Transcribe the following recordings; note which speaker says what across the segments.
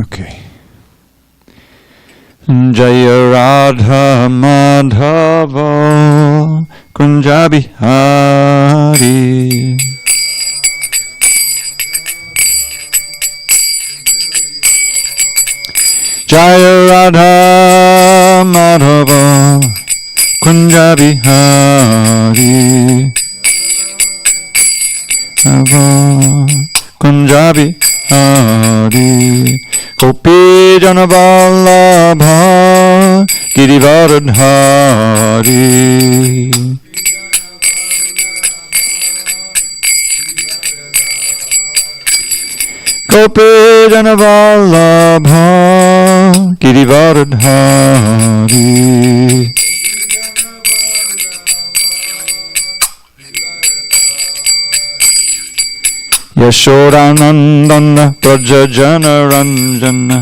Speaker 1: Okay. Jaya Radha Madhava Kunja Bihari. Jaya Radha Madhava Kunja Bihari. Kunja Bihari. Gopi Jana Vallabha Girivaradhari. Gopi Jana Vallabha Girivaradhari. Yashodanandana Prajajana Ranjana.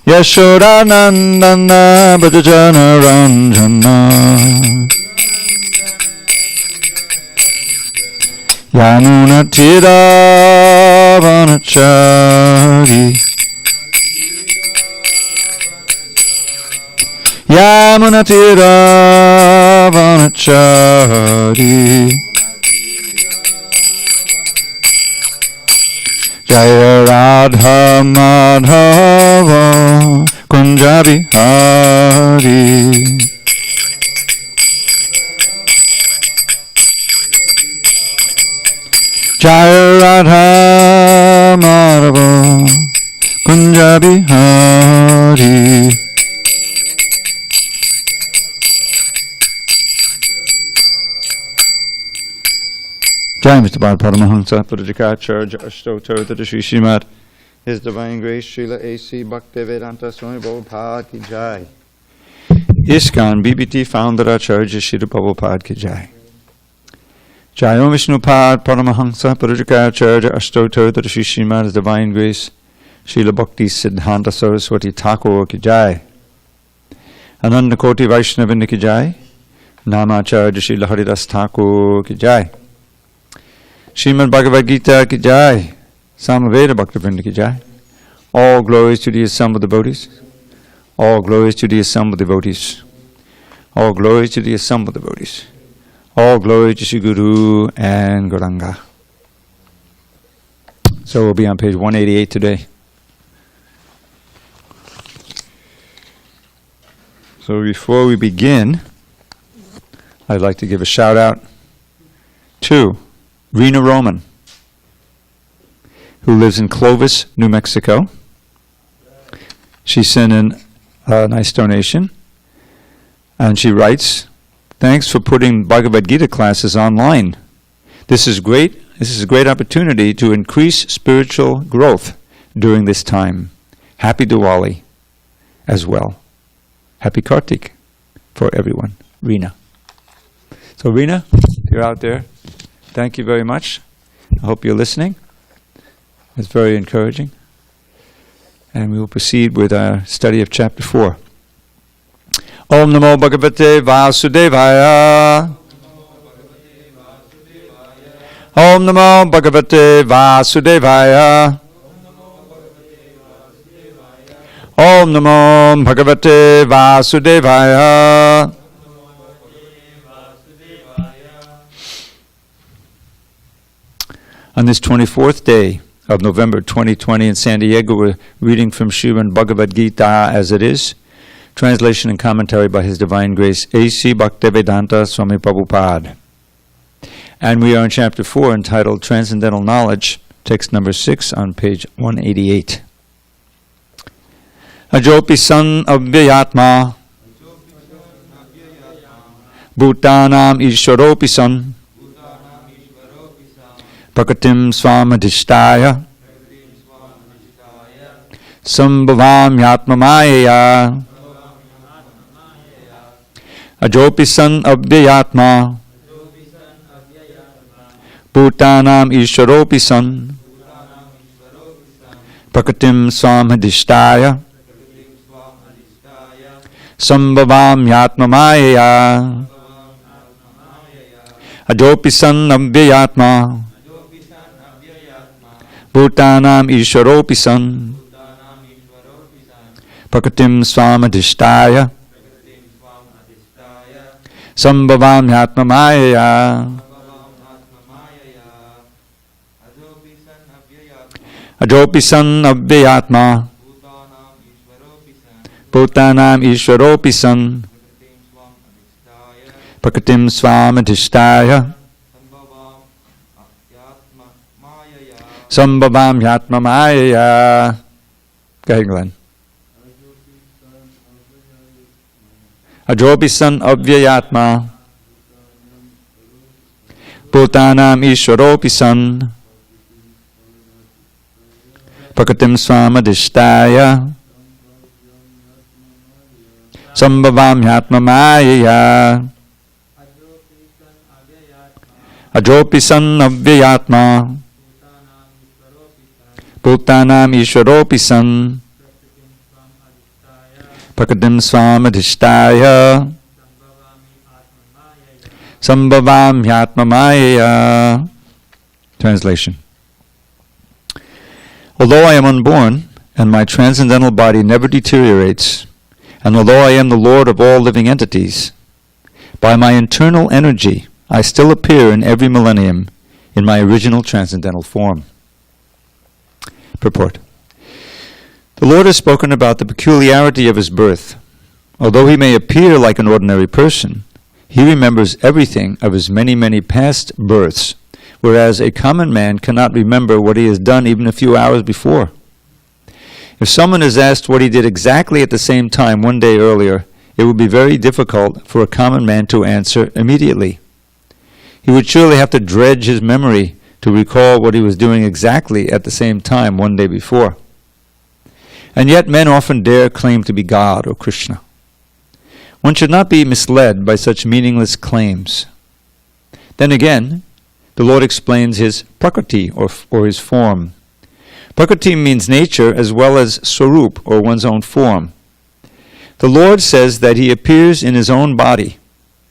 Speaker 1: Yashodanandana Prajajana Ranjana. Yamuna Tira Vanachari. Yamuna Tira Vanachari. Jaya Radha Madhava Kunja Bihari. Jaya Radha Madhava Kunja Bihari. Jai Mr. Bhad Paramahamsa Purajikacharya Ashtotar Tadashi Srimad His Divine Grace Srila A.C. Bhaktivedanta Swami Prabhupada Ki Jai. ISKCON BBT Founder Acharya Srila Prabhupada Ki Jai. Jai Om Vishnupad Paramahamsa Purajikacharya Ashtotar Tadashi Srimad His Divine Grace Srila Bhakti Siddhanta Saraswati Thakur Ki Jai. Ananda Koti Vaishnavinda Ki Jai. Namacharya Srila Haridas Thakur Ki Jai. Srimad Bhagavad Gita Ki Jai. Samaveda Bhaktivinoda Ki Jai. All glories to the assembled devotees. All glories to the assembled devotees. All glories to the assembled devotees. All glory to Shri Guru and Gauranga. So we'll be on page 188 today. So before we begin, I'd like to give a shout out to Rena Roman, who lives in Clovis, New Mexico. She sent in a nice donation, and she writes, "Thanks for putting Bhagavad Gita classes online. This is great. This is a great opportunity to increase spiritual growth during this time. Happy Diwali as well. Happy Kartik for everyone." Rena. So Rena, if you're out there, thank you very much. I hope you're listening. It's very encouraging. And we will proceed with our study of chapter 4. Om Namo Bhagavate Vasudevaya. Om Namo Bhagavate Vasudevaya. Om Namo Bhagavate Vasudevaya. On this 24th day of November 2020 in SanDiego, we're reading from Srimad Bhagavad Gita as it is, translation and commentary by His Divine Grace A.C. Bhaktivedanta Swami Prabhupada. And we are in chapter 4 entitled Transcendental Knowledge, text number 6 on page 188. Ajopi san avyayatma Bhutanam Ishwaropi san Prakatim Swamadhishtaya Sambhavam Yatmamayaya Ajopi san avyayatma Bhutanam Ishwaropi san Prakatim Swamadhishtaya Sambhavam Yatmamayaya Ajopi san avyayatma Bhutanam Ishwaropi San Prakritim Swamadhishtaya Sambhavam Yatma Mayaya Ajopi San Avyayatma Bhutanam Ishwaropi San Prakritim Swamadhishtaya Sambhavam Yatma Mayaya. Go ahead, Glenn. Ajopi San Avyayatma Bhutanam Ishwaropi San Prakritim Swamadhishtaya Sambhavam Yatma Mayaya. Ajopi San Avyayatma Bhutanam Ishwaropi San Prakritim Swamadhishtaya Sambhavam Yatma Mayaya. Translation. Although I am unborn, and my transcendental body never deteriorates, and although I am the Lord of all living entities, by my internal energy I still appear in every millennium in my original transcendental form. Purport. The Lord has spoken about the peculiarity of his birth. Although he may appear like an ordinary person, he remembers everything of his many, many past births, whereas a common man cannot remember what he has done even a few hours before. If someone is asked what he did exactly at the same time one day earlier, it would be very difficult for a common man to answer immediately. He would surely have to dredge his memory to recall what he was doing exactly at the same time one day before. And yet men often dare claim to be God or Krishna. One should not be misled by such meaningless claims. Then again, the Lord explains his prakriti, or his form. Prakriti means nature as well as swarup, or one's own form. The Lord says that he appears in his own body.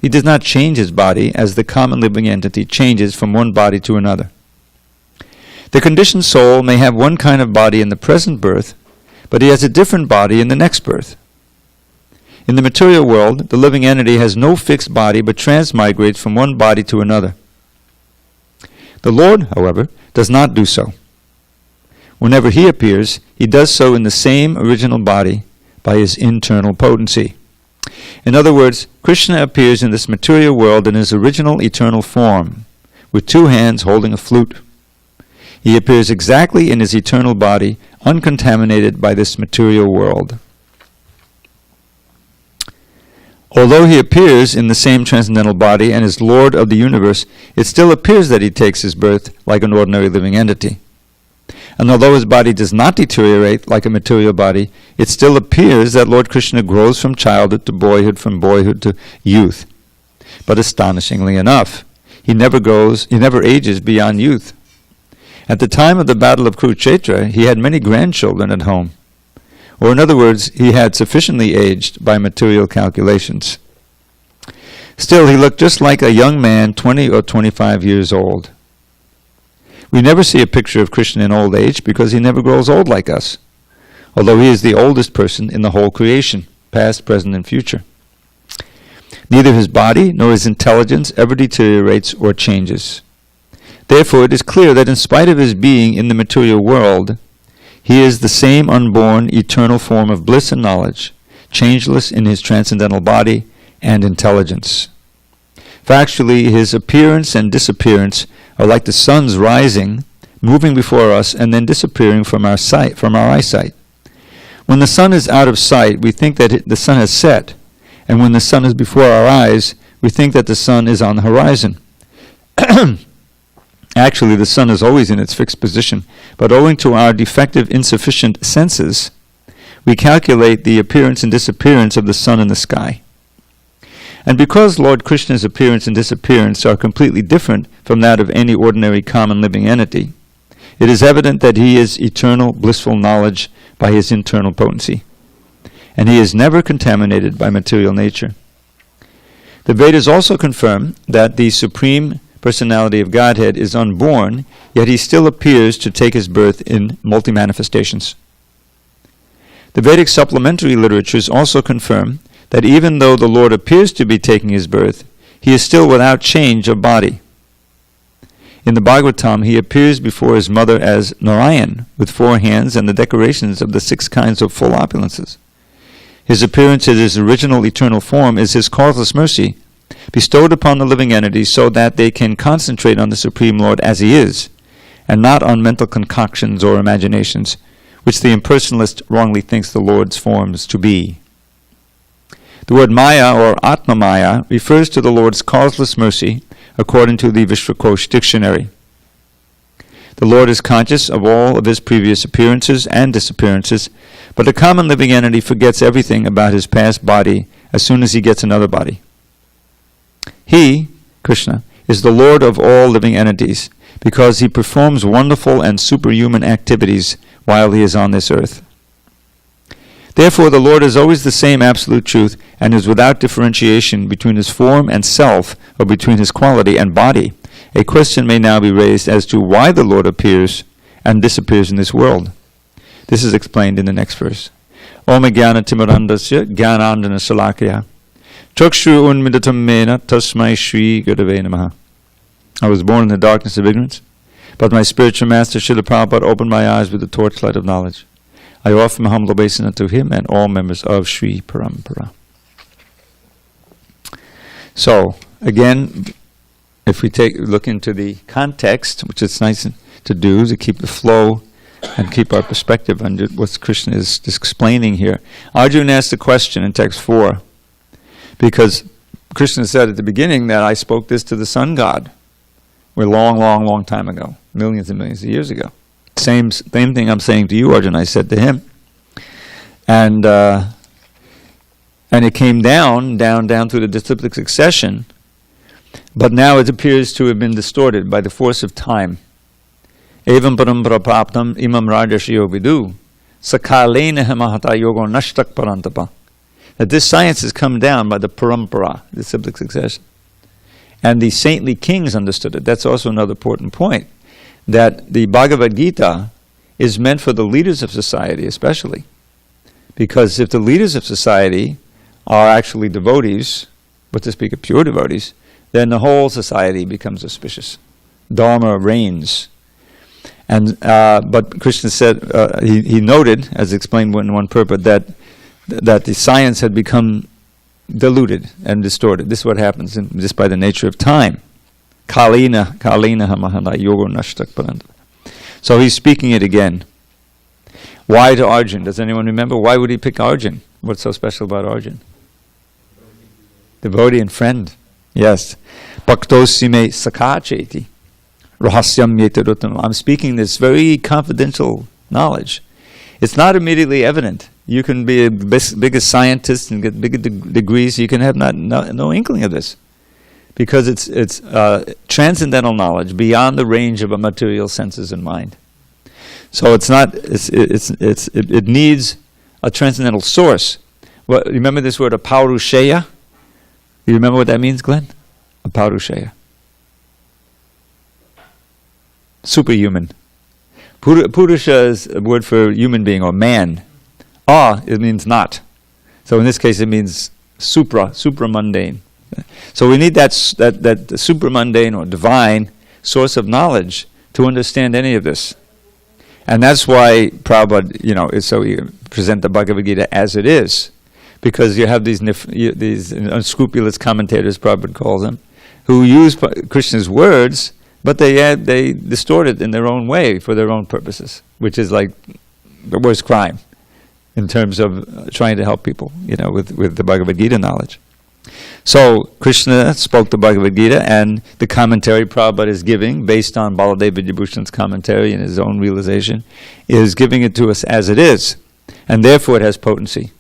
Speaker 1: He does not change his body as the common living entity changes from one body to another. The conditioned soul may have one kind of body in the present birth, but he has a different body in the next birth. In the material world, the living entity has no fixed body but transmigrates from one body to another. The Lord, however, does not do so. Whenever he appears, he does so in the same original body by his internal potency. In other words, Krishna appears in this material world in his original eternal form, with two hands holding a flute. He appears exactly in his eternal body, uncontaminated by this material world. Although he appears in the same transcendental body and is Lord of the universe, it still appears that he takes his birth like an ordinary living entity. And although his body does not deteriorate like a material body, it still appears that Lord Krishna grows from childhood to boyhood, from boyhood to youth. But astonishingly enough, he never ages beyond youth. At the time of the Battle of Kurukshetra, he had many grandchildren at home. Or in other words, he had sufficiently aged by material calculations. Still, he looked just like a young man, 20 or 25 years old. We never see a picture of Krishna in old age because he never grows old like us, although he is the oldest person in the whole creation, past, present, and future. Neither his body nor his intelligence ever deteriorates or changes. Therefore, it is clear that in spite of his being in the material world, he is the same unborn, eternal form of bliss and knowledge, changeless in his transcendental body and intelligence. Factually, his appearance and disappearance are like the sun's rising, moving before us, and then disappearing from our eyesight. When the sun is out of sight, we think that the sun has set, and when the sun is before our eyes, we think that the sun is on the horizon. Actually, the sun is always in its fixed position, but owing to our defective, insufficient senses, we calculate the appearance and disappearance of the sun in the sky. And because Lord Krishna's appearance and disappearance are completely different from that of any ordinary common living entity, it is evident that he is eternal, blissful knowledge by his internal potency, and he is never contaminated by material nature. The Vedas also confirm that the supreme personality of Godhead, is unborn, yet he still appears to take his birth in multi-manifestations. The Vedic supplementary literatures also confirm that even though the Lord appears to be taking his birth, he is still without change of body. In the Bhagavatam, he appears before his mother as Narayan, with 4 hands and the decorations of the 6 kinds of full opulences. His appearance in his original eternal form is his causeless mercy, bestowed upon the living entities so that they can concentrate on the Supreme Lord as he is, and not on mental concoctions or imaginations, which the impersonalist wrongly thinks the Lord's forms to be. The word Maya or Atma Maya refers to the Lord's causeless mercy, according to the Vishwakosh dictionary. The Lord is conscious of all of his previous appearances and disappearances, but the common living entity forgets everything about his past body as soon as he gets another body. He, Krishna, is the Lord of all living entities, because he performs wonderful and superhuman activities while he is on this earth. Therefore, the Lord is always the same absolute truth and is without differentiation between his form and self, or between his quality and body. A question may now be raised as to why the Lord appears and disappears in this world. This is explained in the next verse. Om jnana timarandasya jnanandana salakya chakshru unmidatam mena tasmai shri gurave namaha. I was born in the darkness of ignorance, but my spiritual master Srila Prabhupada opened my eyes with the torchlight of knowledge. I offer my humble obeisance unto him and all members of Sri Parampara. So, again, if we look into the context, which it's nice to do, to keep the flow and keep our perspective on what Krishna is explaining here. Arjuna asked a question in text 4, because Krishna said at the beginning that I spoke this to the sun god a long time ago, millions and millions of years ago. Same thing I'm saying to you, Arjuna, I said to him. And it came down through the disciplic succession, but now it appears to have been distorted by the force of time. Evam parampara praptam imam rajashiyo vidu sakalena mahata yogo nashtak parantapa. That this science has come down by the parampara, the disciplic succession. And the saintly kings understood it. That's also another important point, that the Bhagavad Gita is meant for the leaders of society especially. Because if the leaders of society are actually devotees, but to speak of pure devotees, then the whole society becomes auspicious. Dharma reigns. And but Krishna said, he noted, as explained in one purport, that the science had become diluted and distorted. This is what happens just by the nature of time. Kalina hamahana yogo nashtak paranta. So he's speaking it again. Why to Arjun? Does anyone remember? Why would he pick Arjun? What's so special about Arjun? Devotee and friend. Yes. Bhaktosime sakacheti. Rahasyam yetarutam. I'm speaking this very confidential knowledge. It's not immediately evident. You can be a biggest scientist and get bigger degrees. You can have no inkling of this, because it's transcendental knowledge beyond the range of our material senses and mind. So it's not. It needs a transcendental source. Well, remember this word aparusheya? You remember what that means, Glenn? Aparusheya. Superhuman. Purusha is a word for human being or man. It means not. So in this case it means supramundane. So we need that supramundane or divine source of knowledge to understand any of this. And that's why Prabhupada, is so you present the Bhagavad Gita as it is. Because you have these unscrupulous commentators, Prabhupada calls them, who use Krishna's words, but they distort it in their own way for their own purposes, which is like the worst crime in terms of trying to help people, with the Bhagavad Gita knowledge. So Krishna spoke the Bhagavad Gita, and the commentary Prabhupada is giving, based on Baladev Vidyabhushan's commentary and his own realization, is giving it to us as it is, and therefore it has potency.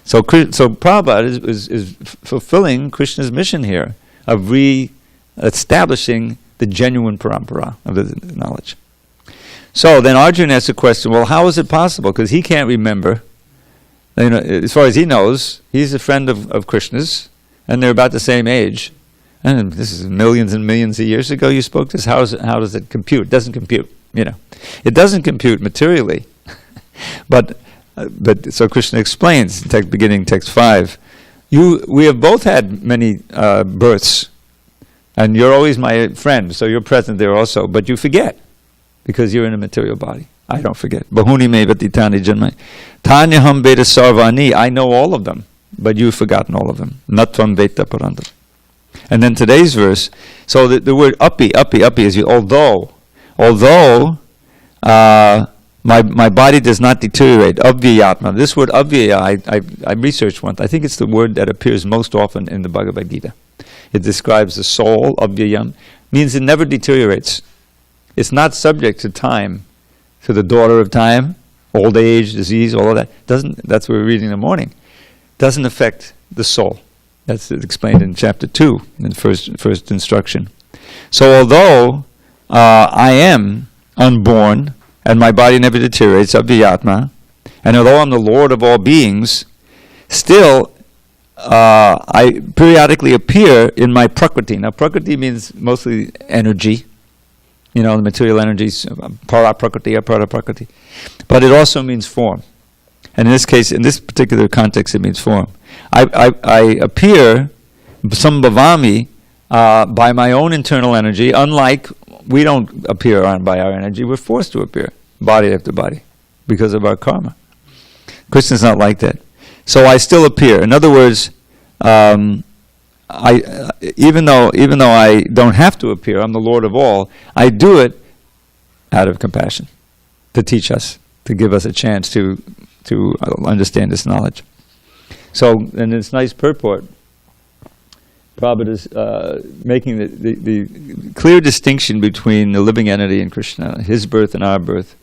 Speaker 1: So Prabhupada is fulfilling Krishna's mission here of re-establishing the genuine parampara of the knowledge. So then Arjuna asks the question, well, how is it possible? Because he can't remember. As far as he knows, he's a friend of Krishna's, and they're about the same age. And this is millions and millions of years ago you spoke this. How does it compute? It doesn't compute, It doesn't compute materially. But so Krishna explains, beginning text 5, we have both had many births, and you're always my friend, so you're present there also, but you forget, because you're in a material body. I don't forget. Bahuni me vatitani janmai. Tanyaham veda sarvani. I know all of them, but you've forgotten all of them. Natvam veta parantam. And then today's verse, so the word api is although my body does not deteriorate. Avyayatma. This word avyaya, I researched once. I think it's the word that appears most often in the Bhagavad Gita. It describes the soul, avyayam, means it never deteriorates. It's not subject to time, to the daughter of time, old age, disease, all of that. That's what we're reading in the morning. Doesn't affect the soul. That's explained in chapter 2, in the first instruction. So although I am unborn, and my body never deteriorates, avyatma, and although I'm the Lord of all beings, still I periodically appear in my prakriti. Now prakriti means mostly energy, the material energies, para prakriti, apara prakriti. But it also means form. And in this case, in this particular context, it means form. I appear, sambhavami, by my own internal energy, unlike we don't appear by our energy, we're forced to appear, body after body, because of our karma. Krishna's not like that. So I still appear. In other words, even though I don't have to appear, I'm the Lord of all, I do it out of compassion, to teach us, to give us a chance to understand this knowledge. So, in this nice purport, Prabhupada is making the clear distinction between the living entity and Krishna, his birth and our birth,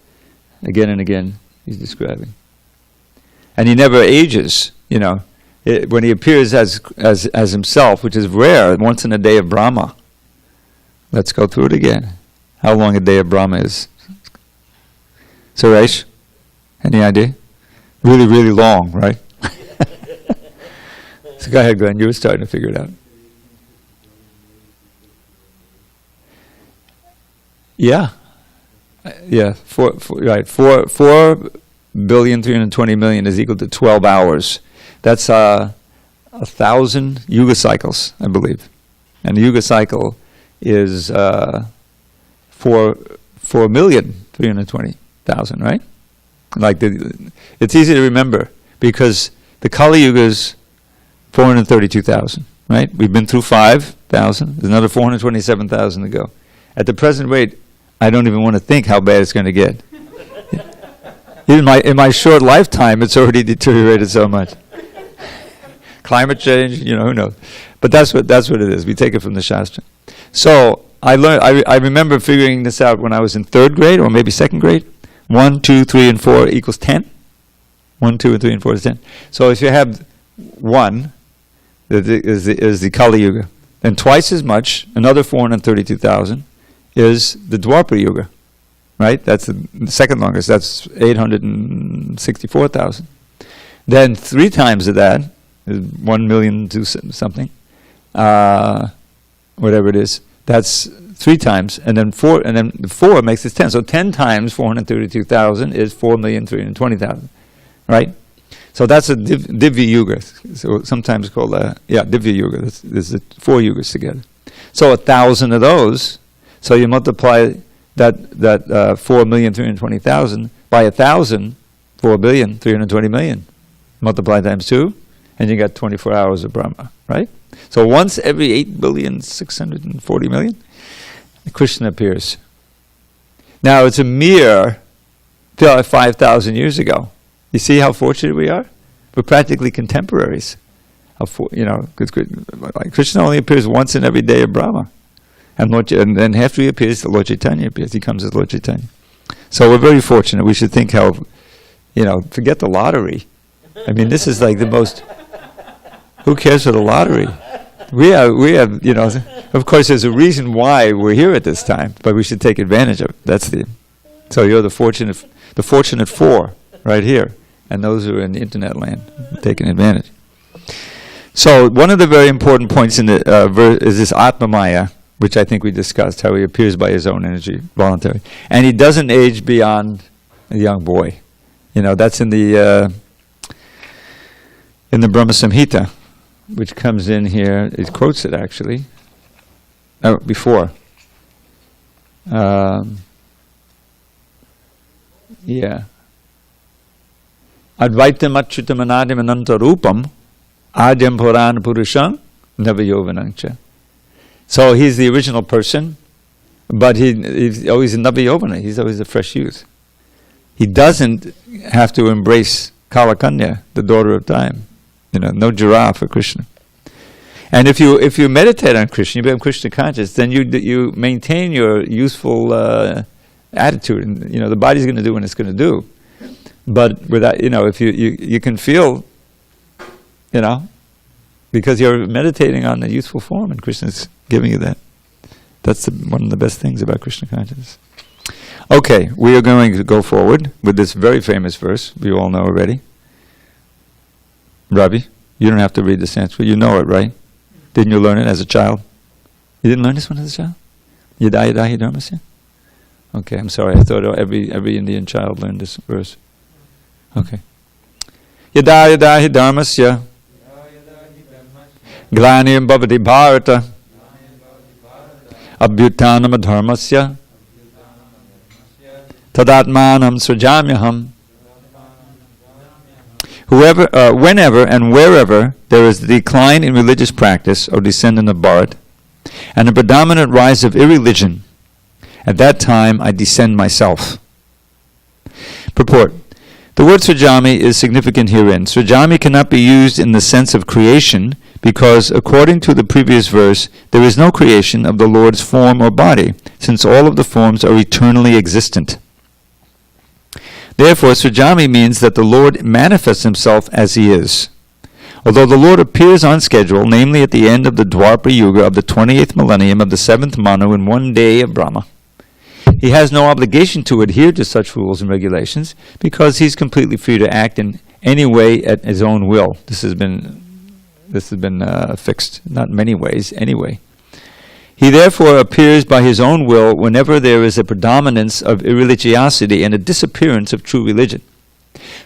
Speaker 1: again and again, he's describing. And he never ages, when he appears as himself, which is rare, once in a day of Brahma. Let's go through it again. How long a day of Brahma is? Suresh, any idea? Really, really long, right? So go ahead, Glenn. You were starting to figure it out. Yeah. Yeah. 4,320,000,000 is equal to 12 hours. That's 1,000 yuga cycles, I believe. And the yuga cycle is 4,320,000, right? It's easy to remember because the Kali Yuga is 432,000, right? We've been through 5,000. There's another 427,000 to go. At the present rate, I don't even want to think how bad it's going to get. In my short lifetime, it's already deteriorated so much. Climate change, who knows? But that's what it is. We take it from the Shastra. So I remember figuring this out when I was in 3rd grade or maybe 2nd grade. 1, 2, 3, and 4 equals 10. 1, 2, and 3, and 4 is 10. So if you have 1, is the Kali Yuga. Then twice as much, another 432,000, is the Dwapara Yuga. Right? That's the second longest. That's 864,000. Then 3 times of that is 1 million to something. Whatever it is. That's 3 times, and then 4 makes it 10. So 10 times 432,000 is 4,320,000, right? So that's a Divya Yuga. So sometimes called Divya Yuga. There's the 4 yugas together. So 1,000 of those. So you multiply that 4,320,000 by 1,000, 4,320,000,000. Multiply times 2, and you got 24 hours of Brahma, right? So once every 8,640,000,000. Krishna appears. Now it's a mere 5,000 years ago. You see how fortunate we are? We're practically contemporaries. Krishna only appears once in every day of Brahma. And then after he appears, Lord Chaitanya appears. He comes as Lord Chaitanya. So we're very fortunate. We should think how, forget the lottery. I mean, this is like the most, who cares for the lottery? We have, of course there's a reason why we're here at this time, but we should take advantage of it. So you're the fortunate 4 right here, and those who are in the internet land taking advantage. So one of the very important points in the verse is this Atma Maya, which I think we discussed, how he appears by his own energy, voluntary. And he doesn't age beyond a young boy. That's in the Brahma Samhita, which comes in here. It quotes it actually. Before. Yeah. Advaitam achyutam anadim ananta rupam adyam puran purusham navayovanancha. So he's the original person, but he's always a navayovana. He's always a fresh youth. He doesn't have to embrace Kalakanya, the daughter of time. No giraffe for Krishna. And if you meditate on Krishna, you become Krishna conscious, then you maintain your youthful attitude, and the body's going to do what it's going to do. But without, if you can feel, because you're meditating on the youthful form, and Krishna's giving you that. That's one of the best things about Krishna consciousness. Okay, we are going to go forward with this very famous verse we all know already. Ravi, you don't have to read the Sanskrit. You know it, right? Didn't you learn it as a child? You didn't learn this one as a child? Yada yada hi dharmasya? Okay, I'm sorry. I thought every Indian child learned this verse. Okay. Yada yada hi dharmasya glanim bhavati bharata abhyutanam dharmasya tadatmanam srajamyaham. Whenever and wherever there is a decline in religious practice or descendant of Bharat, and a predominant rise of irreligion, at that time I descend myself. Purport. The word Srajami is significant herein. Srajami cannot be used in the sense of creation because, according to the previous verse, there is no creation of the Lord's form or body, since all of the forms are eternally existent. Therefore, Srajami means that the Lord manifests himself as he is. Although the Lord appears on schedule, namely at the end of the Dwapara Yuga of the 28th millennium of the 7th Manu in one day of Brahma, he has no obligation to adhere to such rules and regulations because he's completely free to act in any way at his own will. This has been fixed, not many ways, anyway. He therefore appears by his own will whenever there is a predominance of irreligiosity and a disappearance of true religion.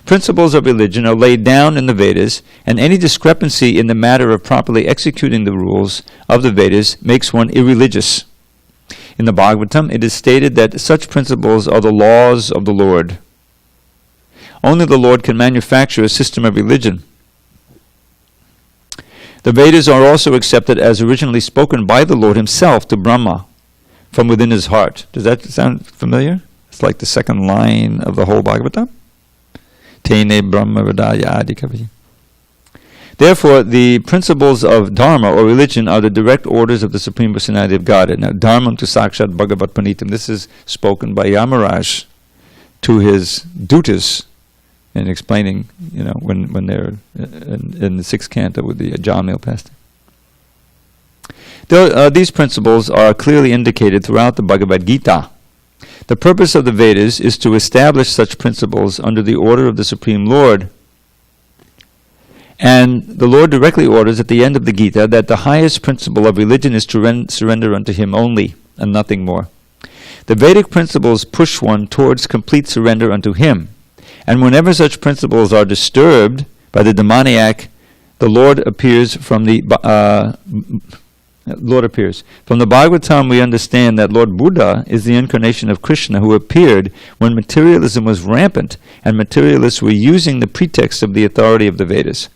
Speaker 1: Principles of religion are laid down in the Vedas, and any discrepancy in the matter of properly executing the rules of the Vedas makes one irreligious. In the Bhagavatam, it is stated that such principles are the laws of the Lord. Only the Lord can manufacture a system of religion. The Vedas are also accepted as originally spoken by the Lord himself to Brahma from within his heart. Does that sound familiar? It's like the second line of the whole Bhagavatam. Tene Brahma Vadaya Adikavi. Therefore, the principles of Dharma or religion are the direct orders of the Supreme Personality of Godhead. Now, Dharmam tu Sakshat Bhagavat Panitam. This is spoken by Yamaraj to his dutas in explaining, when they're in the sixth canto with the Jamil pastor. These principles are clearly indicated throughout the Bhagavad Gita. The purpose of the Vedas is to establish such principles under the order of the Supreme Lord. And the Lord directly orders at the end of the Gita that the highest principle of religion is to surrender unto him only and nothing more. The Vedic principles push one towards complete surrender unto him. And whenever such principles are disturbed by the demoniac, the Lord appears from the From the Bhagavatam we understand that Lord Buddha is the incarnation of Krishna who appeared when materialism was rampant and materialists were using the pretext of the authority of the Vedas.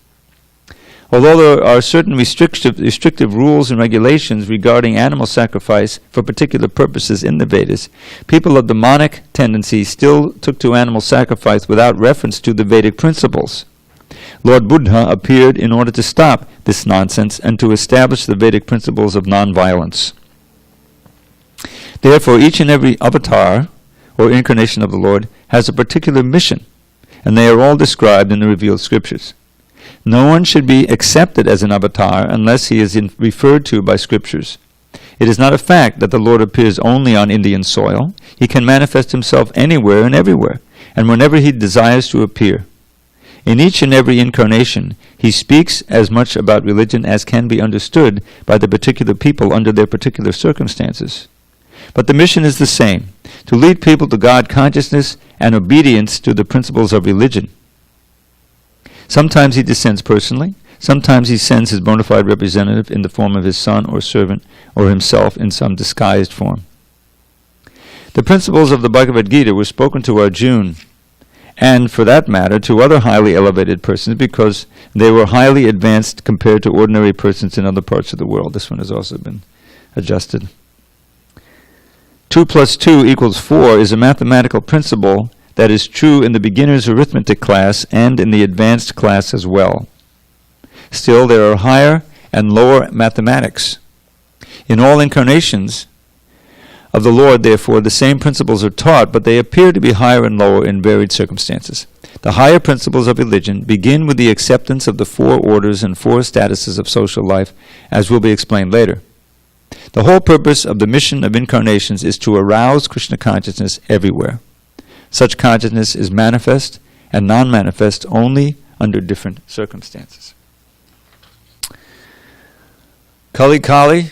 Speaker 1: Although there are certain restrictive rules and regulations regarding animal sacrifice for particular purposes in the Vedas, people of demonic tendency still took to animal sacrifice without reference to the Vedic principles. Lord Buddha appeared in order to stop this nonsense and to establish the Vedic principles of non-violence. Therefore, each and every avatar, or incarnation of the Lord, has a particular mission, and they are all described in the revealed scriptures. No one should be accepted as an avatar unless he is referred to by scriptures. It is not a fact that the Lord appears only on Indian soil. He can manifest himself anywhere and everywhere, and whenever he desires to appear. In each and every incarnation, he speaks as much about religion as can be understood by the particular people under their particular circumstances. But the mission is the same, to lead people to God consciousness and obedience to the principles of religion. Sometimes he descends personally, sometimes he sends his bona fide representative in the form of his son or servant, or himself in some disguised form. The principles of the Bhagavad Gita were spoken to Arjuna, and for that matter to other highly elevated persons, because they were highly advanced compared to ordinary persons in other parts of the world. This one has also been adjusted. 2 + 2 = 4 is a mathematical principle that is true in the beginner's arithmetic class and in the advanced class as well. Still, there are higher and lower mathematics. In all incarnations of the Lord, therefore, the same principles are taught, but they appear to be higher and lower in varied circumstances. The higher principles of religion begin with the acceptance of the 4 orders and 4 statuses of social life, as will be explained later. The whole purpose of the mission of incarnations is to arouse Krishna consciousness everywhere. Such consciousness is manifest and non-manifest only under different circumstances. Kali Kali,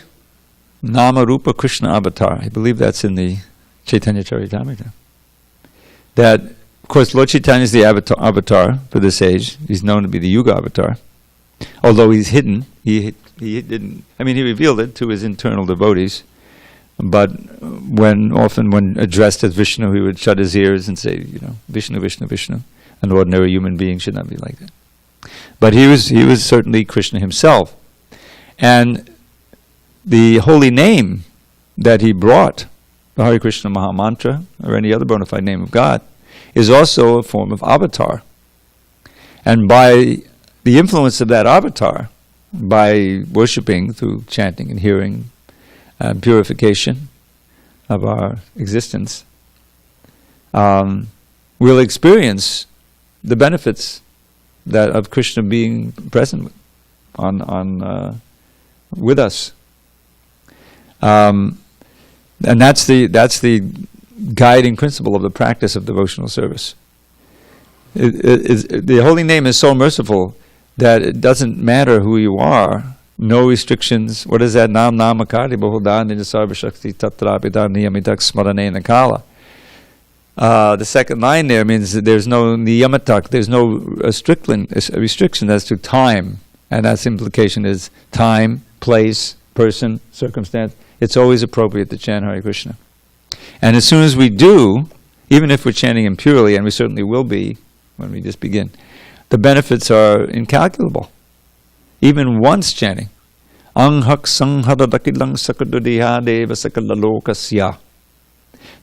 Speaker 1: Nama Rupa Krishna Avatar. I believe that's in the Chaitanya Charitamrita. That, of course, Lord Chaitanya is the avatar for this age. He's known to be the Yuga avatar. Although he's hidden, he didn't, he revealed it to his internal devotees. But often when addressed as Vishnu, he would shut his ears and say, Vishnu, Vishnu, Vishnu. An ordinary human being should not be like that. But he was certainly Krishna himself. And the holy name that he brought, the Hare Krishna Maha Mantra, or any other bona fide name of God, is also a form of avatar. And by the influence of that avatar, by worshipping through chanting and hearing, purification of our existence, we'll experience the benefits that of Krishna being present with us. And that's the guiding principle of the practice of devotional service. The holy name is so merciful that it doesn't matter who you are. No restrictions. What is that? Nam namakari bahudan nijasarva shakti tatrapidan niyamitak smarane nakala. The second line there means that there's no niyamatak, there's no restriction as to time. And that's implication is time, place, person, circumstance. It's always appropriate to chant Hare Krishna. And as soon as we do, even if we're chanting impurely, and we certainly will be when we just begin, the benefits are incalculable. Even once chanting, Anghak sanghadadakilang sakadudihade vasakalalokasya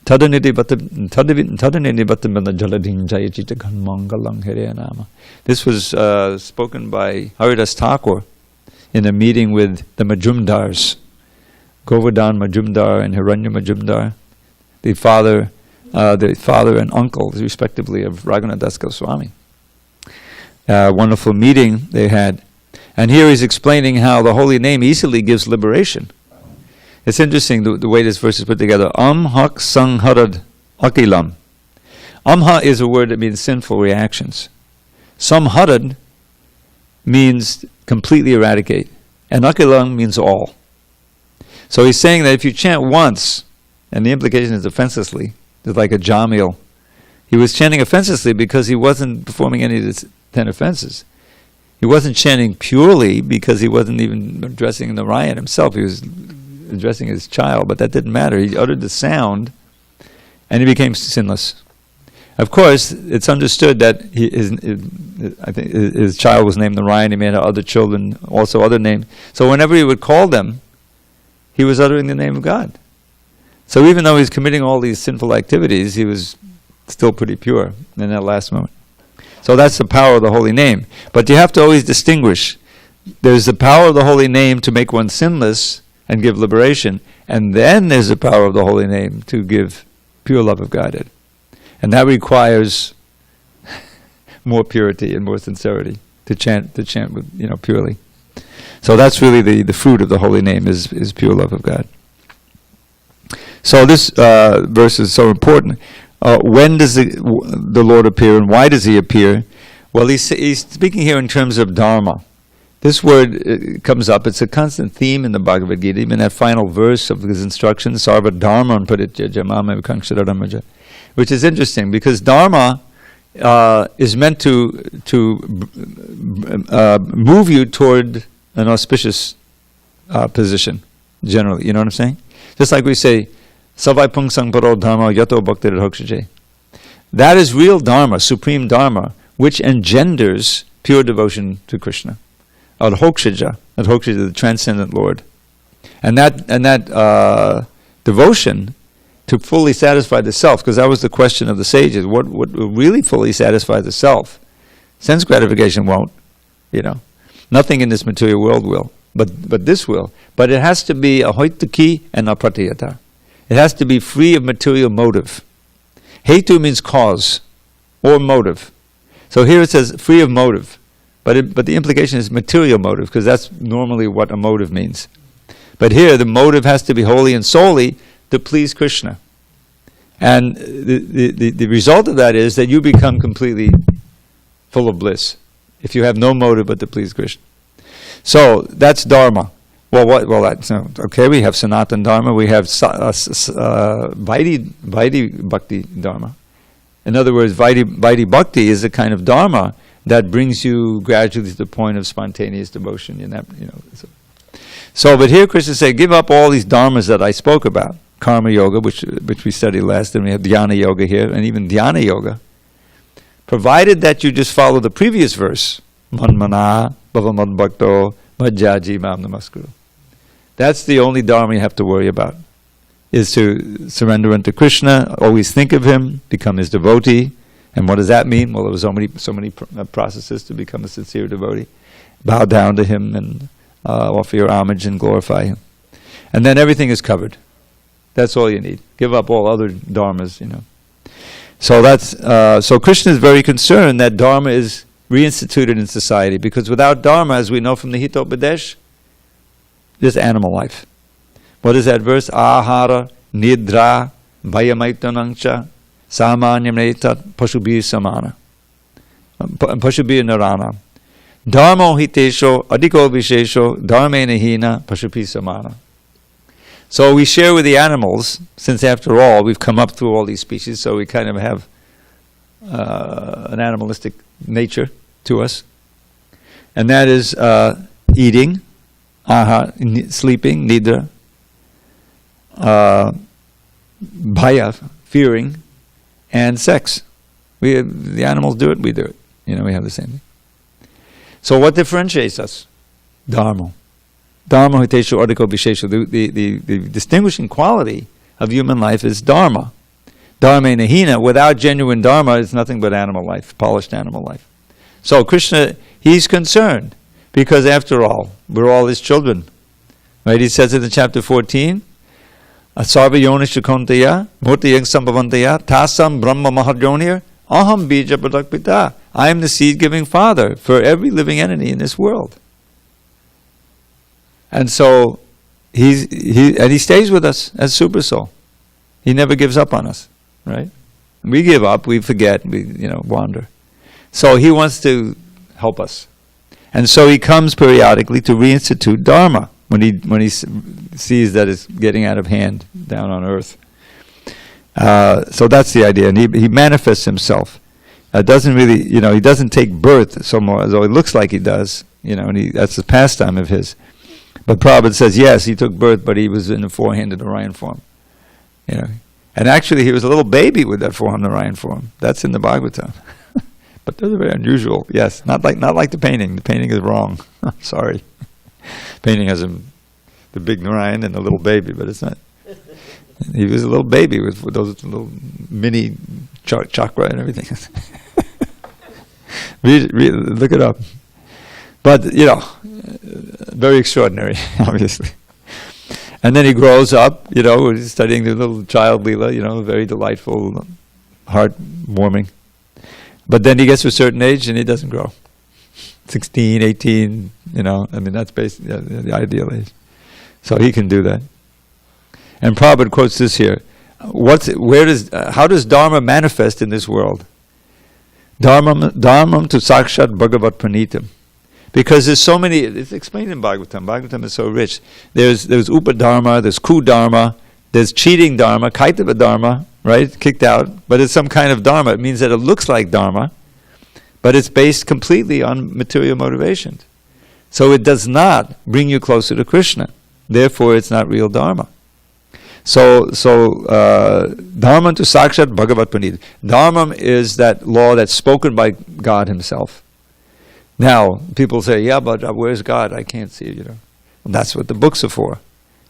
Speaker 1: tadanidibhatamana jaladin jayachitakan mangalang heriyanama. This was spoken by Haridas Thakur in a meeting with the Majumdars, Govardhan Majumdar and Hiranya Majumdar, the father and uncle, respectively, of Raghunath Das Goswami. Wonderful meeting they had. And here he's explaining how the holy name easily gives liberation. It's interesting the way this verse is put together. Amhak sangharad akilam. Amha is a word that means sinful reactions. Samharad means completely eradicate. And akilam means all. So he's saying that if you chant once, and the implication is offenselessly, it's like a jamil. He was chanting offenselessly because he wasn't performing any of the 10 offenses. He wasn't chanting purely because he wasn't even addressing Narayan himself. He was addressing his child, but that didn't matter. He uttered the sound, and he became sinless. Of course, it's understood that I think his child was named Narayan. He may have other children, also other names. So whenever he would call them, he was uttering the name of God. So even though he's committing all these sinful activities, he was still pretty pure in that last moment. So that's the power of the holy name. But you have to always distinguish. There's the power of the holy name to make one sinless and give liberation, and then there's the power of the holy name to give pure love of Godhead. And that requires more purity and more sincerity to chant with, purely. So that's really the fruit of the holy name is pure love of God. So this verse is so important. When does the Lord appear, and why does he appear? Well, he's speaking here in terms of dharma. This word comes up. It's a constant theme in the Bhagavad Gita. Even that final verse of his instructions, Sarva Dharma Parityaja, which is interesting because dharma is meant to move you toward an auspicious position. Generally, you know what I'm saying? Just like we say, Savai Pung Sang Paro Dharma Yato Bhakti Hokshaje. That is real dharma, supreme dharma, which engenders pure devotion to Krishna. Adhokshaja, the transcendent Lord. And that devotion to fully satisfy the self, because that was the question of the sages, what will really fully satisfy the self? Sense gratification won't, Nothing in this material world will, but this will. But it has to be ahoitaki and apratiyata. It has to be free of material motive. Hetu means cause or motive. So here it says free of motive. But the implication is material motive, because that's normally what a motive means. But here the motive has to be wholly and solely to please Krishna. And the result of that is that you become completely full of bliss, if you have no motive but to please Krishna. So that's dharma. Well, that's okay. We have Sanatan Dharma. We have Vaidhi Bhakti Dharma. In other words, Vaidhi Bhakti is a kind of dharma that brings you gradually to the point of spontaneous devotion. But here Krishna said, give up all these dharmas that I spoke about. Karma yoga, which we studied last, and we have dhyana yoga here, and even dhyana yoga. Provided that you just follow the previous verse, Manmana, Bhavamad Bhakto, Majjaji Mam Namaskuru. That's the only dharma you have to worry about, is to surrender unto Krishna, always think of him, become his devotee. And what does that mean? Well, there were so many processes to become a sincere devotee. Bow down to him and offer your homage and glorify him. And then everything is covered. That's all you need. Give up all other dharmas, So so Krishna is very concerned that dharma is reinstituted in society, because without dharma, as we know from the Hitopadesh, there's animal life. What is that verse? Ahara, nidra, vayamaitanangcha, samanyamnetat, pashubhi samana. Pashubhi narana. Dharmo hitesho, adhiko vishesho, dharmena hina, pashubhi samana. So we share with the animals, since after all, we've come up through all these species, so we kind of have an animalistic nature to us. And that is eating, sleeping, nidra, bhaya, fearing, and sex. The animals do it, we do it. We have the same thing. So what differentiates us? Dharma. Dharma hiteshu adhiko visheshu. The distinguishing quality of human life is dharma. Dharma nahina. Without genuine dharma, it's nothing but animal life, polished animal life. So Krishna, he's concerned, because after all, we're all his children. Right? He says it in chapter 14, Sarva yonishu kontaya, murtiyang sambhavantaya, tasam brahma mahajonir, aham bija pradakpita. I am the seed-giving father for every living entity in this world. And so he stays with us as Super Soul. He never gives up on us, right? We give up, we forget, we wander. So he wants to help us, and so he comes periodically to reinstitute dharma when he sees that it's getting out of hand down on earth. So that's the idea, and he manifests himself. Doesn't really, he doesn't take birth so more, although it looks like he does, and that's the pastime of his. But Prabhupada says, yes, he took birth, but he was in a four-handed Orion form. And actually, he was a little baby with that four-handed Orion form. That's in the Bhagavad Gita. But those are very unusual. Yes, not like the painting. The painting is wrong. Sorry. Painting has the big Narayan and the little baby, but it's not. He was a little baby with those little mini chakra and everything. Look it up. But, very extraordinary, obviously. And then he grows up, studying the little child Leela, very delightful, heart-warming. But then he gets to a certain age and he doesn't grow. 16, 18, that's basically the ideal age. So he can do that. And Prabhupada quotes this here. How does Dharma manifest in this world? Dharmam to sakshat bhagavat pranitam. Because there's so many, it's explained in Bhagavatam. Bhagavatam is so rich. There's upadharma, there's kudharma, there's cheating dharma, kaitava dharma, right? Kicked out. But it's some kind of dharma. It means that it looks like dharma, but it's based completely on material motivations. So it does not bring you closer to Krishna. Therefore, it's not real dharma. So dharma to sakshat bhagavat pranita. Dharma is that law that's spoken by God Himself. Now, people say, yeah, but where's God? I can't see it, Well, that's what the books are for.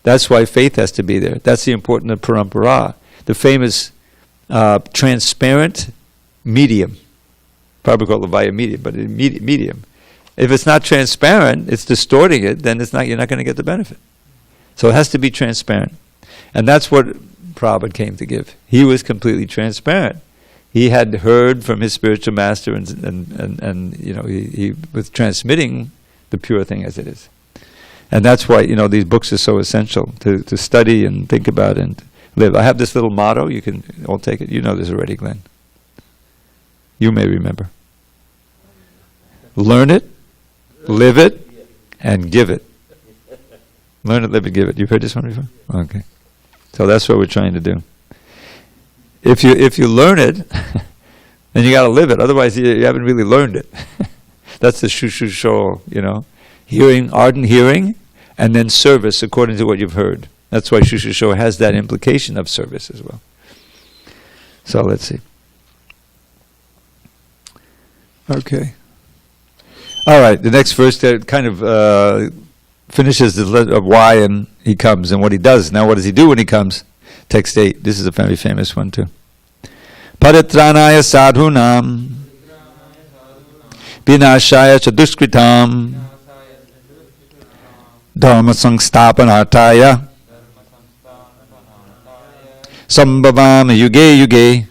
Speaker 1: That's why faith has to be there. That's the importance of parampara. The famous transparent medium. Probably called the via medium, but a medium. If it's not transparent, it's distorting it, then you're not going to get the benefit. So it has to be transparent. And that's what Prabhupada came to give. He was completely transparent. He had heard from his spiritual master, and he was transmitting the pure thing as it is. And that's why these books are so essential to study and think about and live. I have this little motto. You can all take it. You know this already, Glenn. You may remember. Learn it, live it, and give it. Learn it, live it, give it. You've heard this one before? Okay. So that's what we're trying to do. If you learn it, then you got to live it. Otherwise, you haven't really learned it. That's the shushu-sho, hearing, ardent hearing, and then service according to what you've heard. That's why shushu-sho has that implication of service as well. So let's see. Okay. All right. The next verse kind of finishes the letter of why and he comes and what he does. Now, what does he do when he comes? Text 8. This is a very famous one too. Paritranaya sadhunam vinashaya chaduskritam dharma sangstapanartaya sambhavama yuge yuge.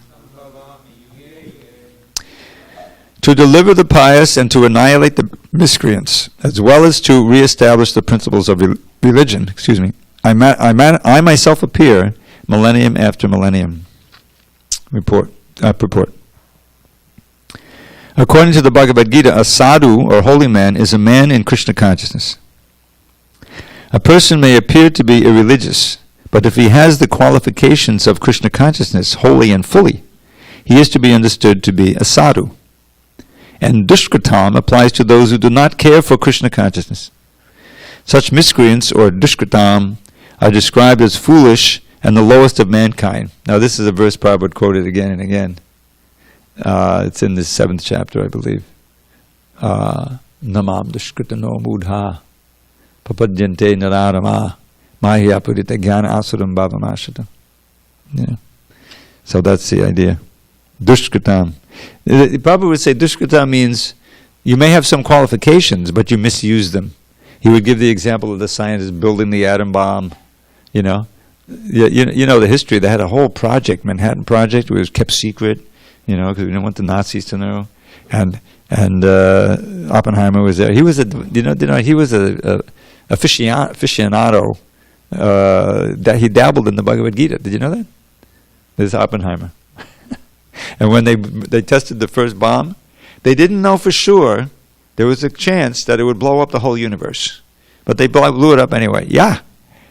Speaker 1: To deliver the pious and to annihilate the miscreants, as well as to re-establish the principles of religion. Excuse me. I myself appear millennium after millennium. Purport. According to the Bhagavad Gita, a sadhu or holy man is a man in Krishna consciousness. A person may appear to be irreligious, but if he has the qualifications of Krishna consciousness wholly and fully, he is to be understood to be a sadhu. And dushkritam applies to those who do not care for Krishna consciousness. Such miscreants, or dushkritam, are described as foolish and the lowest of mankind. Now this is a verse Prabhupada quoted again and again. It's in the 7th chapter, I believe. Namam dushkritano mudha papadyante nararama mahya purita jnana asuram bhavamashata. Yeah. So that's the idea. Dushkritam. Prabhupada would say dushkritam means you may have some qualifications, but you misuse them. He would give the example of the scientists building the atom bomb. You know the history. They had a whole project, Manhattan Project, which was kept secret. Because we didn't want the Nazis to know. And Oppenheimer was there. He was he was a aficionado. That he dabbled in the Bhagavad Gita. Did you know that? This is Oppenheimer. And when they tested the first bomb, they didn't know for sure there was a chance that it would blow up the whole universe. But they blew it up anyway. Yeah,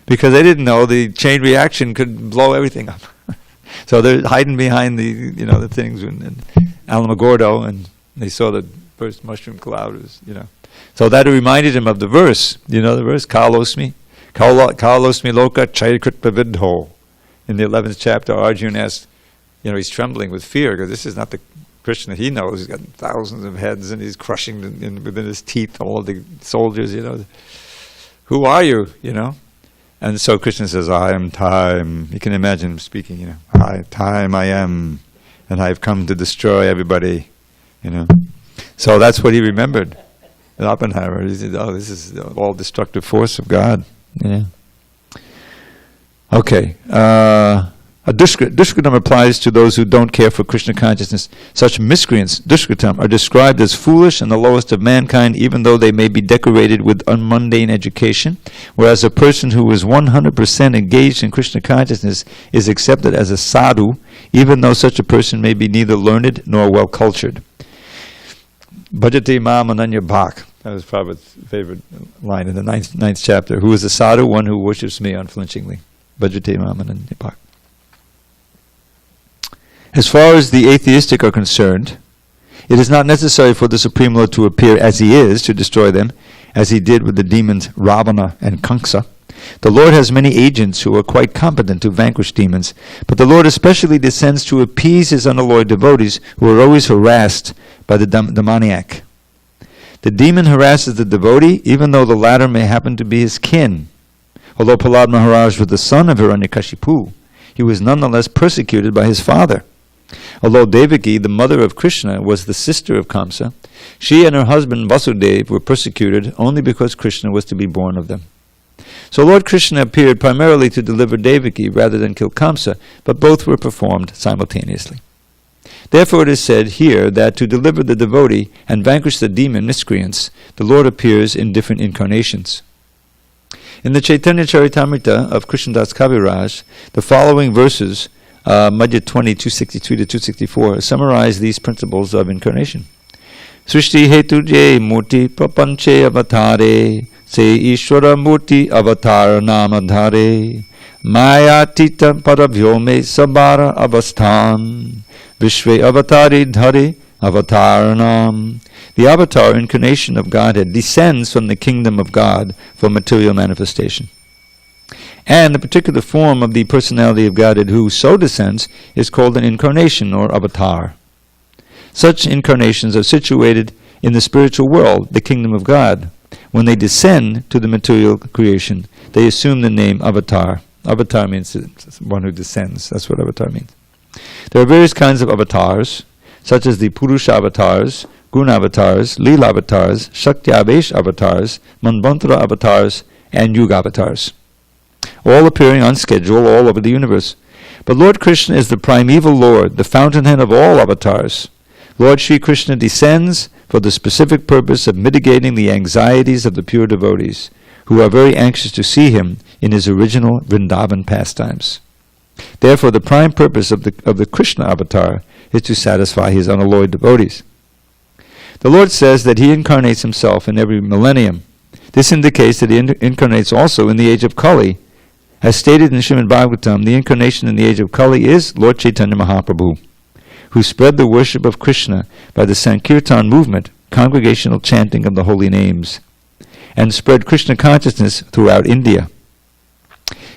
Speaker 1: because they didn't know the chain reaction could blow everything up. So they're hiding behind the things in Alamogordo, and they saw the first mushroom cloud. So that reminded him of the verse. The verse, Kalosmi loka chaykritva vidho. In the 11th chapter, Arjuna asked, he's trembling with fear because this is not the Krishna he knows. He's got thousands of heads and he's crushing within his teeth all of the soldiers, Who are you, And so Krishna says, I am time. You can imagine him speaking, I am, and I've come to destroy everybody, So that's what he remembered in Oppenheimer. He said, this is the all-destructive force of God. Yeah. Okay. Dushkritam applies to those who don't care for Krishna consciousness. Such miscreants, dushkritam, are described as foolish and the lowest of mankind, even though they may be decorated with unmundane education, whereas a person who is 100% engaged in Krishna consciousness is accepted as a sadhu, even though such a person may be neither learned nor well-cultured. Bhajate Mam Ananya Bhak. That was Prabhupada's favorite line in the ninth chapter. Who is a sadhu? One who worships me unflinchingly. Bhajate Mam Ananya Bhak. As far as the atheistic are concerned, it is not necessary for the Supreme Lord to appear as he is to destroy them, as he did with the demons Ravana and Kamsa. The Lord has many agents who are quite competent to vanquish demons, but the Lord especially descends to appease his unalloyed devotees who are always harassed by the demoniac. The demon harasses the devotee even though the latter may happen to be his kin. Although Prahlad Maharaj was the son of Hiranyakashipu, he was nonetheless persecuted by his father. Although Devaki, the mother of Krishna, was the sister of Kamsa, she and her husband Vasudeva were persecuted only because Krishna was to be born of them. So Lord Krishna appeared primarily to deliver Devaki rather than kill Kamsa, but both were performed simultaneously. Therefore it is said here that to deliver the devotee and vanquish the demon miscreants, the Lord appears in different incarnations. In the Chaitanya Charitamrita of Krishnadas Kaviraj, the following verses, Madhya 20, 263 to 264, summarize these principles of incarnation. Srishti hetu je murti prapanche avatare se ishvara murti avatar namadhare maya tita parabhyome sabara avasthan vishve avatari dhare avataranam. The avatar incarnation of Godhead descends from the kingdom of God for material manifestation. And the particular form of the personality of Godhead who so descends is called an incarnation or avatar. Such incarnations are situated in the spiritual world, the kingdom of God. When they descend to the material creation, they assume the name avatar. Avatar means one who descends. That's what avatar means. There are various kinds of avatars, such as the Purusha avatars, Guna avatars, Leela avatars, Shakti Avesh avatars, Manvantara avatars, and Yuga avatars, all appearing on schedule all over the universe. But Lord Krishna is the primeval Lord, the fountainhead of all avatars. Lord Sri Krishna descends for the specific purpose of mitigating the anxieties of the pure devotees, who are very anxious to see him in his original Vrindavan pastimes. Therefore, the prime purpose of the Krishna avatar is to satisfy his unalloyed devotees. The Lord says that he incarnates himself in every millennium. This indicates that he incarnates also in the age of Kali. As stated in Srimad Bhagavatam, the incarnation in the age of Kali is Lord Chaitanya Mahaprabhu, who spread the worship of Krishna by the Sankirtan movement, congregational chanting of the holy names, and spread Krishna consciousness throughout India.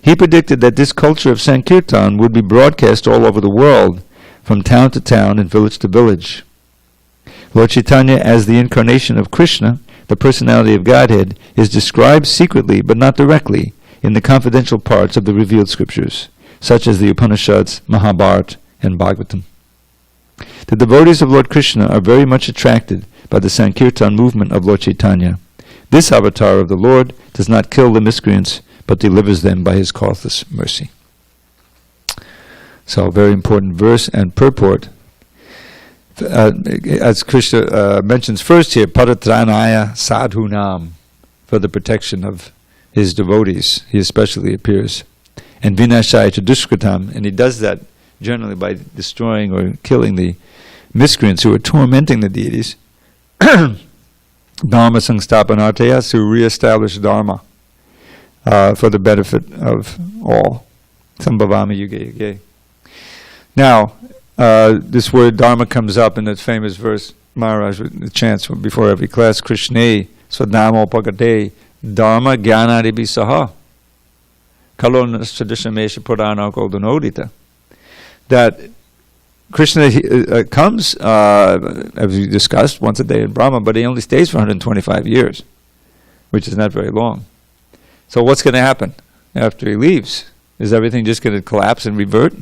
Speaker 1: He predicted that this culture of Sankirtan would be broadcast all over the world, from town to town and village to village. Lord Chaitanya, as the incarnation of Krishna, the personality of Godhead, is described secretly but not directly in the confidential parts of the revealed scriptures, such as the Upanishads, Mahabharata, and Bhagavatam. The devotees of Lord Krishna are very much attracted by the Sankirtan movement of Lord Chaitanya. This avatar of the Lord does not kill the miscreants, but delivers them by his causeless mercy. So, a very important verse and purport. As Krishna mentions first here, Paratranaya Sadhunam, for the protection of his devotees, he especially appears. And Vinashaya Chadushkratam, and he does that generally by destroying or killing the miscreants who are tormenting the deities. Dharma Sangstapanartaya, to re-establish Dharma for the benefit of all. Sambhavami Yuge Yuge. Now, this word Dharma comes up in that famous verse, Maharaj chants before every class, Krishna Swadnamo Pagate Dharma Jnanaribi Saha Kalonas Tradishamesha Pradana Goldanodita. That Krishna comes, as we discussed, once a day in Brahma, but he only stays for 125 years, which is not very long. So what's going to happen after he leaves? Is everything just going to collapse and revert?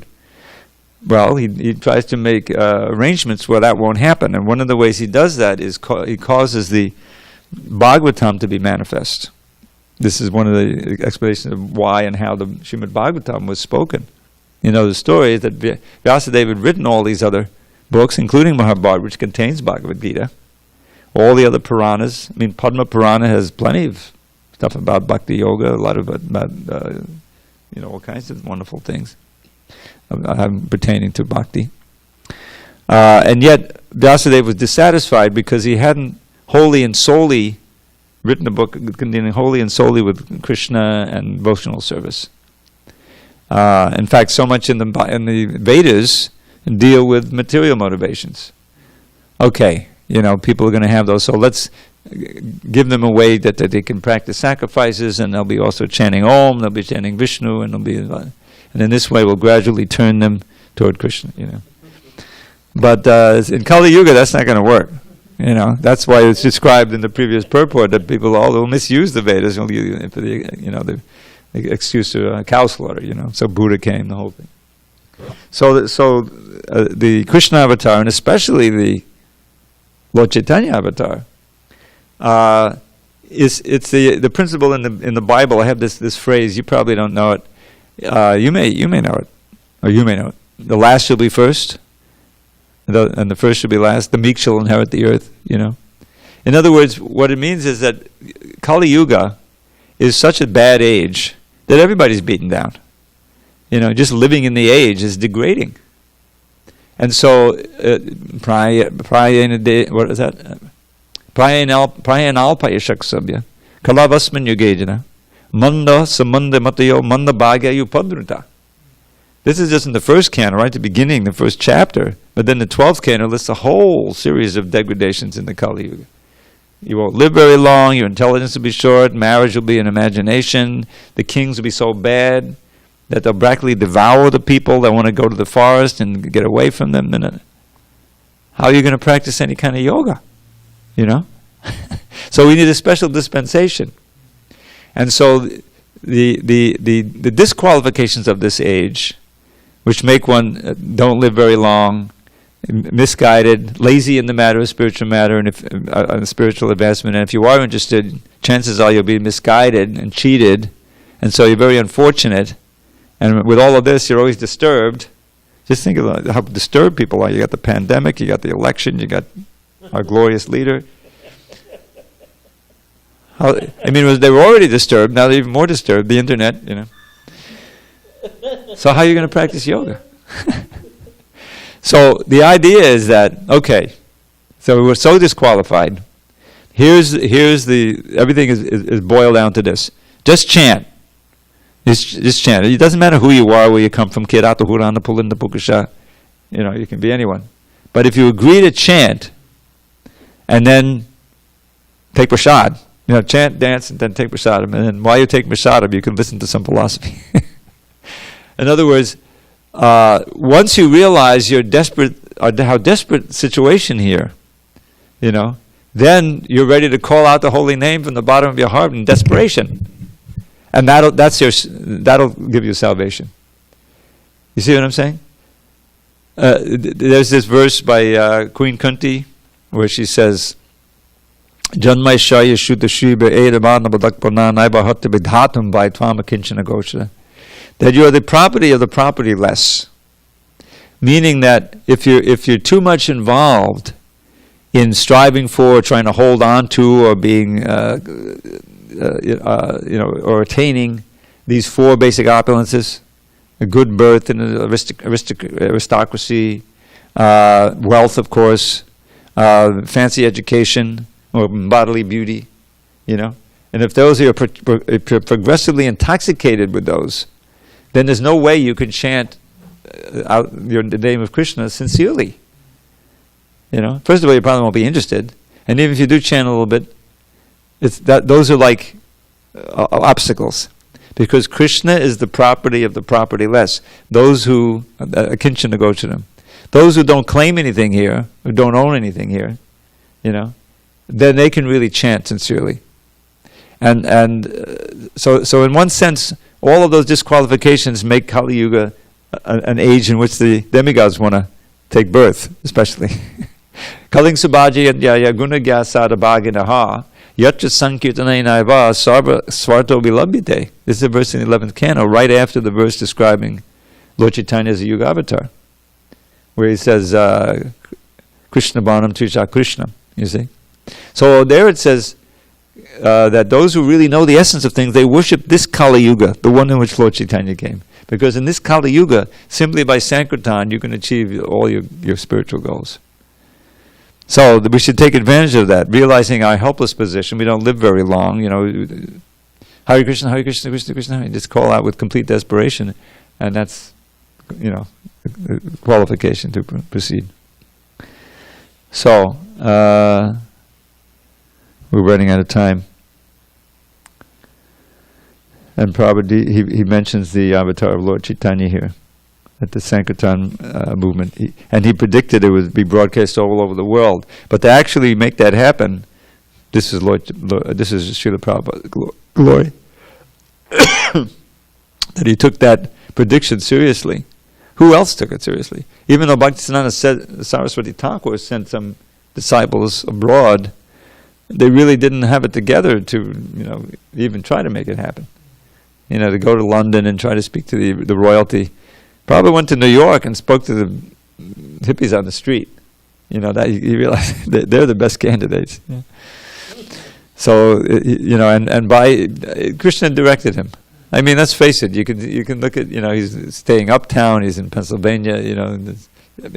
Speaker 1: Well, he tries to make arrangements where that won't happen. And one of the ways he does that is he causes the Bhagavatam to be manifest. This is one of the explanations of why and how the Srimad Bhagavatam was spoken. You know, the story is that Vyasadeva had written all these other books, including Mahabharata, which contains Bhagavad Gita. All the other Puranas. I mean, Padma Purana has plenty of stuff about Bhakti Yoga, a lot of about all kinds of wonderful things pertaining to Bhakti. And yet, Vyasadeva was dissatisfied because he hadn't wholly and solely written a book containing wholly and solely with Krishna and devotional service. In fact, so much in the Vedas deal with material motivations. Okay, people are going to have those, so let's give them a way that they can practice sacrifices, and they'll be also chanting Om, they'll be chanting Vishnu, and in this way we'll gradually turn them toward Krishna. But in Kali Yuga, that's not going to work. That's why it's described in the previous purport that people will misuse the Vedas for the excuse to cow slaughter. So Buddha came, the whole thing. So the Krishna avatar, and especially the Lord Chaitanya avatar, it's the principle in the Bible. I have this phrase. You probably don't know it. You may know it, or you may know it. The last shall be first, and the first shall be last. The meek shall inherit the earth. In other words, what it means is that Kali Yuga is such a bad age that everybody's beaten down. Just living in the age is degrading. And so, what is that? Prayanalpayashaksabhya kalavasman yugejana manda samanda matayo manda bhagya upadruta. This is just in the first canto, right at the beginning, the first chapter. But then the 12th canto lists a whole series of degradations in the Kali Yuga. You won't live very long, your intelligence will be short, marriage will be an imagination, the kings will be so bad that they'll practically devour the people that want to go to the forest and get away from them. How are you going to practice any kind of yoga? So we need a special dispensation. And so the disqualifications of this age, which make one don't live very long, misguided, lazy in the matter of spiritual matter and spiritual advancement, and if you are interested, chances are you'll be misguided and cheated, and so you're very unfortunate. And with all of this, you're always disturbed. Just think of how disturbed people are. You got the pandemic, you got the election, you got our glorious leader. They were already disturbed, now they're even more disturbed, the internet, So how are you going to practice yoga? So the idea is that, okay, so we're so disqualified. Everything is boiled down to this. Just chant. Just chant. It doesn't matter who you are, where you come from, Kirata, Hurana, Pulinda, Pukasha. You can be anyone. But if you agree to chant, and then take prasad, chant, dance, and then take prasadam. And then while you take prasadam, you can listen to some philosophy. In other words, once you realize how desperate situation here, then you're ready to call out the holy name from the bottom of your heart in desperation. And that'll give you salvation. You see what I'm saying? There's this verse by Queen Kunti where she says, Janmai Shuddha Shiva Edamana Badakpana Naibahatta Vidhatum by Twama Kinchana Goshra. That you are the property of the propertyless. Meaning that if you're too much involved in striving for, trying to hold on to, or being or attaining these four basic opulences, a good birth in an aristocracy, wealth, of course, fancy education, or bodily beauty, and if those are if you're progressively intoxicated with those, then there's no way you can chant out the name of Krishna sincerely. First of all, you probably won't be interested, and even if you do chant a little bit, those are like obstacles, because Krishna is the property of the propertyless. Those who kinchana go to them, those who don't claim anything here, who don't own anything here, then they can really chant sincerely. And so in one sense, all of those disqualifications make Kali Yuga an age in which the demigods want to take birth, especially. Kaling Subhaji and Yaya Gunagya Sadabhaginaha Yatra Sankirtanai Naiva Sarva Swarto Vilabhite. This is a verse in the 11th canto, right after the verse describing Lord Chaitanya as a Yuga avatar, where he says, Krishna Banam Trisha Krishna, you see. So there it says, that those who really know the essence of things, they worship this Kali Yuga, the one in which Lord Chaitanya came. Because in this Kali Yuga, simply by Sankirtan, you can achieve all your spiritual goals. So we should take advantage of that, realizing our helpless position. We don't live very long, Hare Krishna, Krishna Krishna. You just call out with complete desperation, and that's, a qualification to proceed. So, we're running out of time. And Prabhupada, he mentions the avatar of Lord Chaitanya here at the Sankirtan movement. And he predicted it would be broadcast all over the world. But to actually make that happen, this is Srila Prabhupada's glory. That he took that prediction seriously. Who else took it seriously? Even though Bhaktisiddhanta Saraswati Thakur sent some disciples abroad, they really didn't have it together to, even try to make it happen. To go to London and try to speak to the royalty. Probably went to New York and spoke to the hippies on the street. That he realized that they're the best candidates. Yeah. So, and by Krishna directed him. I mean, let's face it. You can look at, he's staying uptown. He's in Pennsylvania.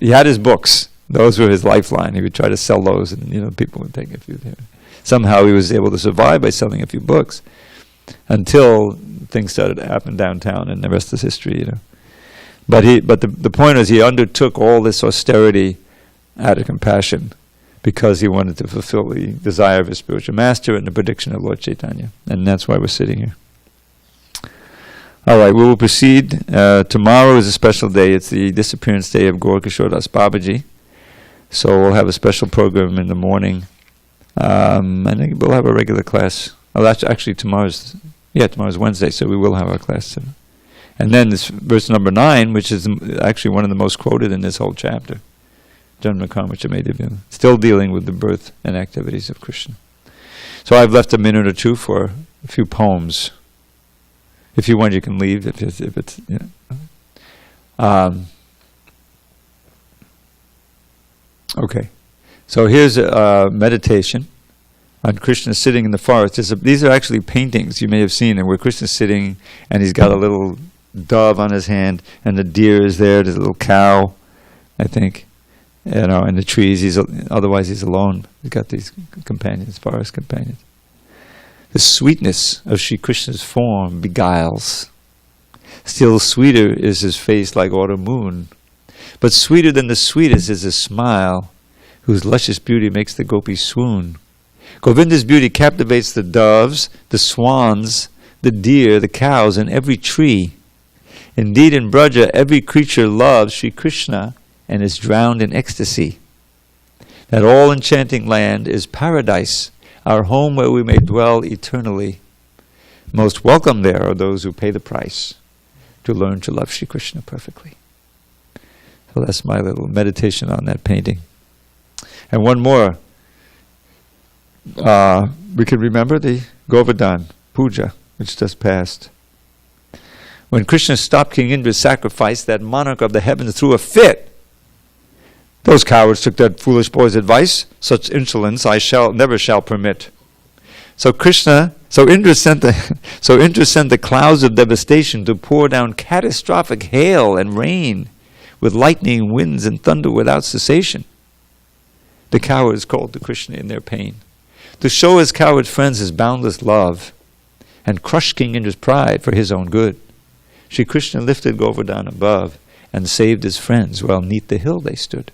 Speaker 1: He had his books. Those were his lifeline. He would try to sell those, and people would take a few. Somehow he was able to survive by selling a few books, until things started to happen downtown, and the rest is history. But the point is, he undertook all this austerity out of compassion, because he wanted to fulfill the desire of his spiritual master and the prediction of Lord Chaitanya, and that's why we're sitting here. All right, we will proceed. Tomorrow is a special day. It's the disappearance day of Gaur Kishore Das Babaji. So we'll have a special program in the morning. I think we'll have a regular class. Oh, actually tomorrow's Wednesday, so we will have our class. And then this verse number 9, which is actually one of the most quoted in this whole chapter. Janma Karma Chamedivya, still dealing with the birth and activities of Krishna. So I've left a minute or two for a few poems. If you want, you can leave. If it's okay. So here's a meditation on Krishna sitting in the forest. These are actually paintings you may have seen, and where Krishna's sitting, and he's got a little dove on his hand, and the deer is there. There's a little cow, I think, in the trees. Otherwise he's alone. He's got these companions, forest companions. The sweetness of Sri Krishna's form beguiles. Still sweeter is his face like autumn moon. But sweeter than the sweetest is his smile, whose luscious beauty makes the gopis swoon. Govinda's beauty captivates the doves, the swans, the deer, the cows, and every tree. Indeed, in Braja, every creature loves Sri Krishna and is drowned in ecstasy. That all-enchanting land is paradise, our home where we may dwell eternally. Most welcome there are those who pay the price to learn to love Sri Krishna perfectly. So that's my little meditation on that painting. And one more. We can remember the Govardhan Puja, which just passed. When Krishna stopped King Indra's sacrifice, that monarch of the heavens threw a fit. Those cowards took that foolish boy's advice. Such insolence I never shall permit. So Indra sent the clouds of devastation to pour down catastrophic hail and rain, with lightning, winds, and thunder without cessation. The cowards called to Krishna in their pain, to show his coward friends his boundless love, and crush King Indra's pride for his own good. Shri Krishna lifted Govardhan above, and saved his friends while 'neath the hill they stood.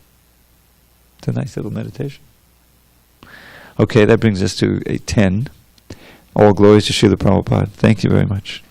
Speaker 1: It's a nice little meditation. Okay, that brings us to 8:10. All glories to Srila Prabhupada. Thank you very much.